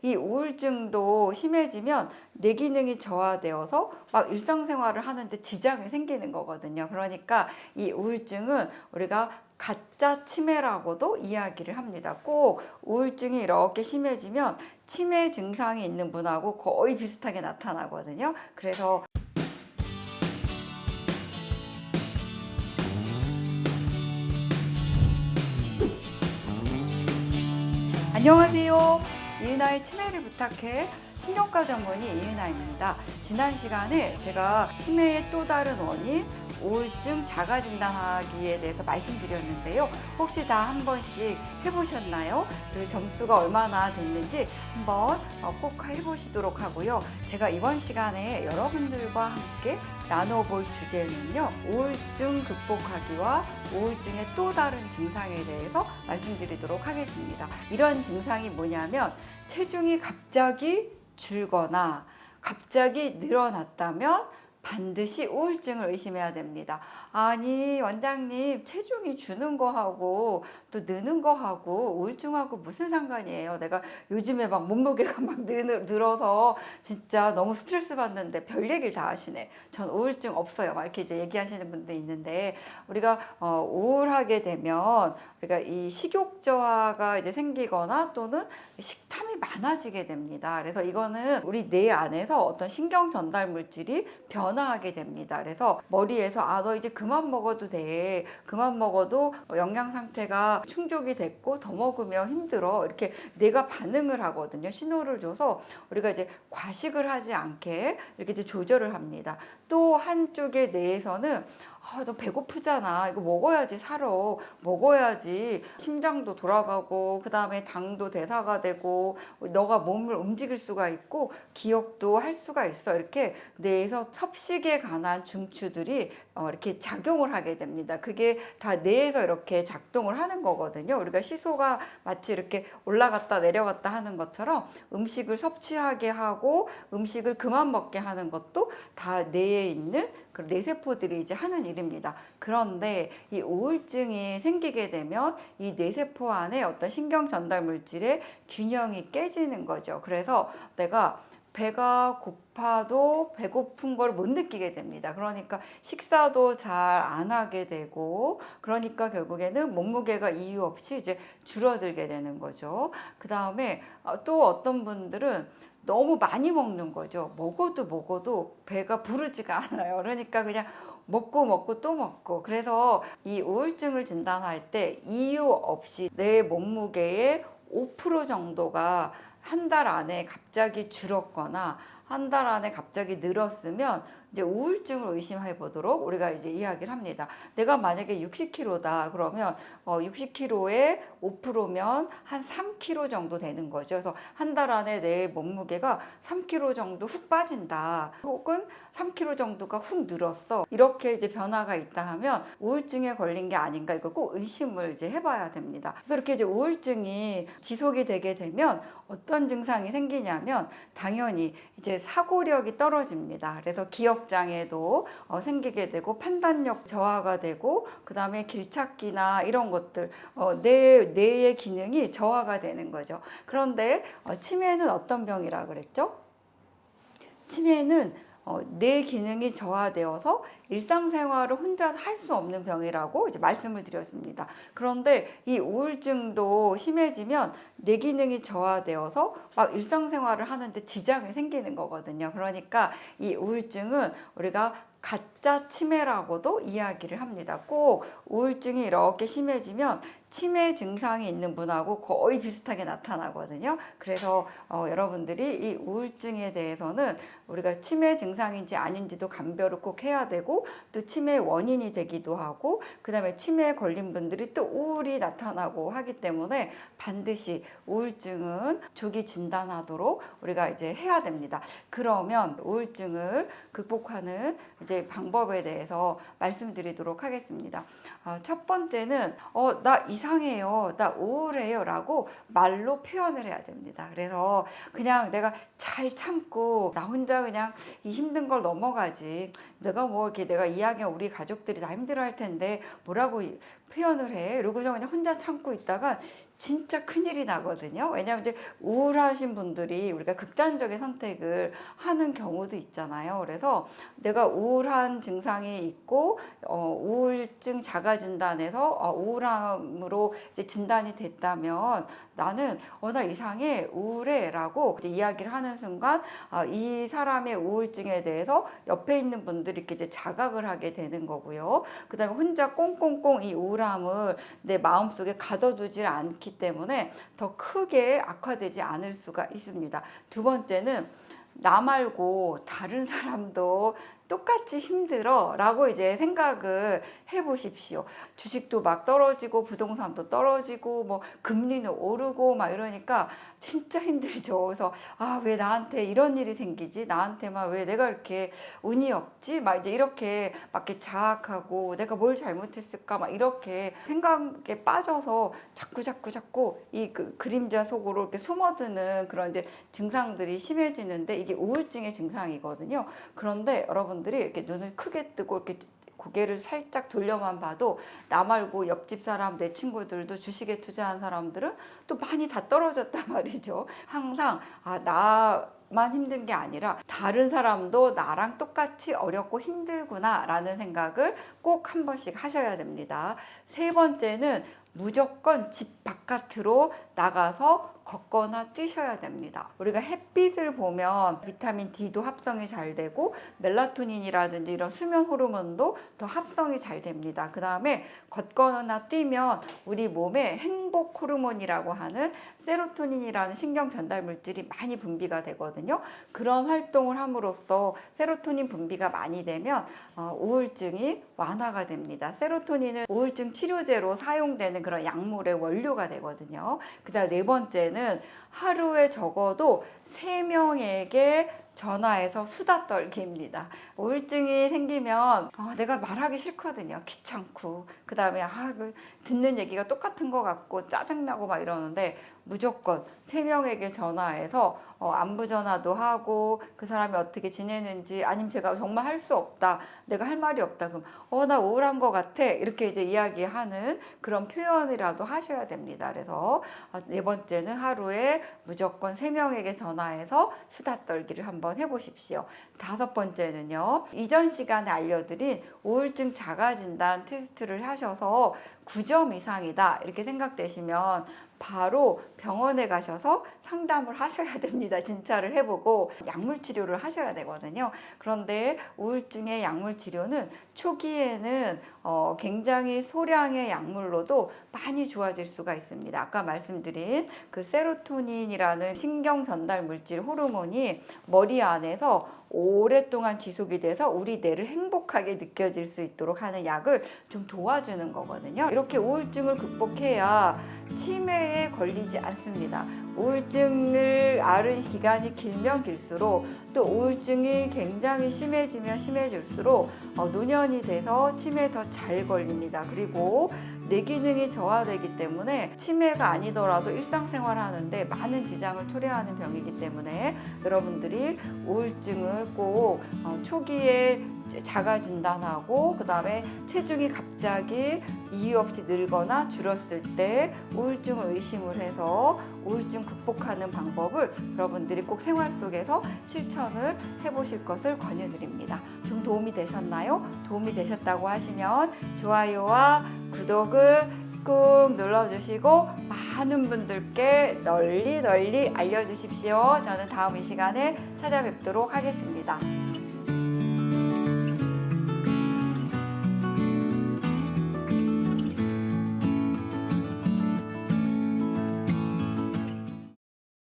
이 우울증도 심해지면 뇌 기능이 저하되어서 막 일상생활을 하는데 지장이 생기는 거거든요. 그러니까 이 우울증은 우리가 가짜 치매라고도 이야기를 합니다. 꼭 우울증이 이렇게 심해지면 치매 증상이 있는 분하고 거의 비슷하게 나타나거든요. 그래서 안녕하세요. 이은아의 치매를 부탁해. 신경과 전문의 이은아입니다. 지난 시간에 제가 치매의 또 다른 원인 우울증 자가 진단하기에 대해서 말씀드렸는데요. 혹시 다 한 번씩 해보셨나요? 그 점수가 얼마나 됐는지 한번 꼭 해보시도록 하고요. 제가 이번 시간에 여러분들과 함께 나눠볼 주제는요, 우울증 극복하기와 우울증의 또 다른 증상에 대해서 말씀드리도록 하겠습니다. 이런 증상이 뭐냐면 체중이 갑자기 줄거나 갑자기 늘어났다면 반드시 우울증을 의심해야 됩니다. 아니 원장님, 체중이 주는 거하고 또 느는 거하고 우울증하고 무슨 상관이에요? 내가 요즘에 막 몸무게가 막 늘어서 진짜 너무 스트레스 받는데 별 얘기를 다 하시네. 전 우울증 없어요. 막 이렇게 이제 얘기하시는 분들 있는데, 우리가 우울하게 되면 우리가 이 식욕 저하가 이제 생기거나 또는 식탐이 많아지게 됩니다. 그래서 이거는 우리 뇌 안에서 어떤 신경 전달 물질이 변화하게 됩니다. 그래서 머리에서 너 이제 그만 먹어도 돼. 그만 먹어도 영양 상태가 충족이 됐고 더 먹으면 힘들어. 이렇게 뇌가 반응을 하거든요. 신호를 줘서 우리가 이제 과식을 하지 않게 이렇게 이제 조절을 합니다. 또 한쪽의 뇌에서는 너 배고프잖아. 이거 먹어야지 살아. 먹어야지 심장도 돌아가고 그 다음에 당도 대사가 되고 너가 몸을 움직일 수가 있고 기억도 할 수가 있어. 이렇게 뇌에서 섭식에 관한 중추들이 이렇게 작용을 하게 됩니다. 그게 다 뇌에서 이렇게 작동을 하는 거거든요. 우리가 시소가 마치 이렇게 올라갔다 내려갔다 하는 것처럼 음식을 섭취하게 하고 음식을 그만 먹게 하는 것도 다 뇌에 있는 그 뇌세포들이 이제 하는 일입니다. 그런데 이 우울증이 생기게 되면 이 뇌세포 안에 어떤 신경 전달 물질의 균형이 깨지는 거죠. 그래서 내가 배가 고파도 배고픈 걸 못 느끼게 됩니다. 그러니까 식사도 잘 안 하게 되고, 그러니까 결국에는 몸무게가 이유 없이 이제 줄어들게 되는 거죠. 그 다음에 또 어떤 분들은 너무 많이 먹는 거죠. 먹어도 배가 부르지가 않아요. 그러니까 그냥 먹고 또 먹고. 그래서 이 우울증을 진단할 때 이유 없이 내 몸무게의 5% 정도가 한 달 안에 갑자기 줄었거나 한 달 안에 갑자기 늘었으면 이제 우울증을 의심해 보도록 우리가 이제 이야기를 합니다. 내가 만약에 60kg다 그러면 60kg에 5%면 한 3kg 정도 되는 거죠. 그래서 한 달 안에 내 몸무게가 3kg 정도 훅 빠진다, 혹은 3kg 정도가 훅 늘었어, 이렇게 이제 변화가 있다 하면 우울증에 걸린 게 아닌가, 이걸 꼭 의심을 이제 해봐야 됩니다. 그래서 이렇게 이제 우울증이 지속이 되게 되면 어떤 증상이 생기냐면 당연히 이제 사고력이 떨어집니다. 그래서 기억장애도 생기게 되고 판단력 저하가 되고 그 다음에 길찾기나 이런 것들 뇌의 기능이 저하가 되는 거죠. 그런데 치매는 어떤 병이라 그랬죠? 치매는 뇌 기능이 저하되어서 일상생활을 혼자서 할 수 없는 병이라고 이제 말씀을 드렸습니다. 그런데 이 우울증도 심해지면 뇌 기능이 저하되어서 막 일상생활을 하는데 지장이 생기는 거거든요. 그러니까 이 우울증은 우리가 가짜 치매라고도 이야기를 합니다. 꼭 우울증이 이렇게 심해지면 치매 증상이 있는 분하고 거의 비슷하게 나타나거든요. 그래서 여러분들이 이 우울증에 대해서는 우리가 치매 증상인지 아닌지도 감별을 꼭 해야 되고, 또 치매의 원인이 되기도 하고, 그 다음에 치매에 걸린 분들이 또 우울이 나타나고 하기 때문에 반드시 우울증은 조기 진단하도록 우리가 이제 해야 됩니다. 그러면 우울증을 극복하는 이제 방법에 대해서 말씀드리도록 하겠습니다. 첫 번째는 나 이상해요, 나 우울해요 라고 말로 표현을 해야 됩니다. 그래서 그냥 내가 잘 참고 나 혼자 그냥 이 힘든 걸 넘어가지, 내가 뭐 이렇게 내가 이야기하면 우리 가족들이 다 힘들어 할 텐데 뭐라고 표현을 해, 이러고서 그냥 혼자 참고 있다가 진짜 큰일이 나거든요. 왜냐하면 이제 우울하신 분들이 우리가 극단적인 선택을 하는 경우도 있잖아요. 그래서 내가 우울한 증상이 있고 우울증 자가진단에서 우울함으로 이제 진단이 됐다면 나는 나 이상해 우울해라고 이제 이야기를 하는 순간 이 사람의 우울증에 대해서 옆에 있는 분들이 이렇게 이제 자각을 하게 되는 거고요. 그다음에 혼자 꽁꽁꽁 이 우울함을 내 마음속에 가둬두질 않기 때문에 더 크게 악화되지 않을 수가 있습니다. 두 번째는 나 말고 다른 사람도 똑같이 힘들어 라고 이제 생각을 해보십시오. 주식도 막 떨어지고 부동산도 떨어지고 뭐 금리는 오르고 막 이러니까 진짜 힘들죠. 그래서 왜 나한테 이런 일이 생기지? 나한테만 왜 내가 이렇게 운이 없지? 막 이제 이렇게 막 이렇게 자학하고 내가 뭘 잘못했을까? 막 이렇게 생각에 빠져서 자꾸 이 그림자 속으로 이렇게 숨어드는 그런 이제 증상들이 심해지는데 이게 우울증의 증상이거든요. 그런데 여러분들이 이렇게 눈을 크게 뜨고 이렇게 고개를 살짝 돌려만 봐도 나 말고 옆집 사람, 내 친구들도 주식에 투자한 사람들은 또 많이 다 떨어졌단 말이죠. 항상 나만 힘든 게 아니라 다른 사람도 나랑 똑같이 어렵고 힘들구나 라는 생각을 꼭 한 번씩 하셔야 됩니다. 세 번째는 무조건 집 바깥으로 나가서 걷거나 뛰셔야 됩니다. 우리가 햇빛을 보면 비타민 D도 합성이 잘 되고 멜라토닌이라든지 이런 수면 호르몬도 더 합성이 잘 됩니다. 그 다음에 걷거나 뛰면 우리 몸에 행복 호르몬이라고 하는 세로토닌이라는 신경 전달 물질이 많이 분비가 되거든요. 그런 활동을 함으로써 세로토닌 분비가 많이 되면 우울증이 완화가 됩니다. 세로토닌은 우울증 치료제로 사용되는 그런 약물의 원료가 되거든요. 그 다음 네 번째는 하루에 적어도 3명에게 전화해서 수다 떨기입니다. 우울증이 생기면 내가 말하기 싫거든요. 귀찮고 그 다음에 듣는 얘기가 똑같은 것 같고 짜증나고 막 이러는데 무조건 3명에게 전화해서 안부 전화도 하고 그 사람이 어떻게 지내는지 아니면 제가 정말 할 수 없다. 내가 할 말이 없다. 그럼 나 우울한 것 같아. 이렇게 이제 이야기하는 그런 표현이라도 하셔야 됩니다. 그래서 네 번째는 하루에 무조건 3명에게 전화해서 수다 떨기를 한번 해보십시오. 다섯 번째는요. 이전 시간에 알려드린 우울증 자가진단 테스트를 하셔서 9점 이상이다 이렇게 생각되시면 바로 병원에 가셔서 상담을 하셔야 됩니다. 진찰을 해보고 약물 치료를 하셔야 되거든요. 그런데 우울증의 약물 치료는 초기에는 굉장히 소량의 약물로도 많이 좋아질 수가 있습니다. 아까 말씀드린 그 세로토닌이라는 신경 전달 물질 호르몬이 머리 안에서 오랫동안 지속이 돼서 우리 뇌를 행복하게 느껴질 수 있도록 하는 약을 좀 도와주는 거거든요. 이렇게 우울증을 극복해야 치매에 걸리지 않습니다. 우울증을 앓은 기간이 길면 길수록 또 우울증이 굉장히 심해지면 심해질수록 노년이 돼서 치매에 더 잘 걸립니다. 그리고 뇌 기능이 저하되기 때문에 치매가 아니더라도 일상생활 하는데 많은 지장을 초래하는 병이기 때문에 여러분들이 우울증을 꼭 초기에 자가 진단하고 그 다음에 체중이 갑자기 이유 없이 늘거나 줄었을 때 우울증을 의심을 해서 우울증 극복하는 방법을 여러분들이 꼭 생활 속에서 실천을 해보실 것을 권유드립니다. 좀 도움이 되셨나요? 도움이 되셨다고 하시면 좋아요와 구독을 꾹 눌러주시고 많은 분들께 널리 알려주십시오. 저는 다음 이 시간에 찾아뵙도록 하겠습니다.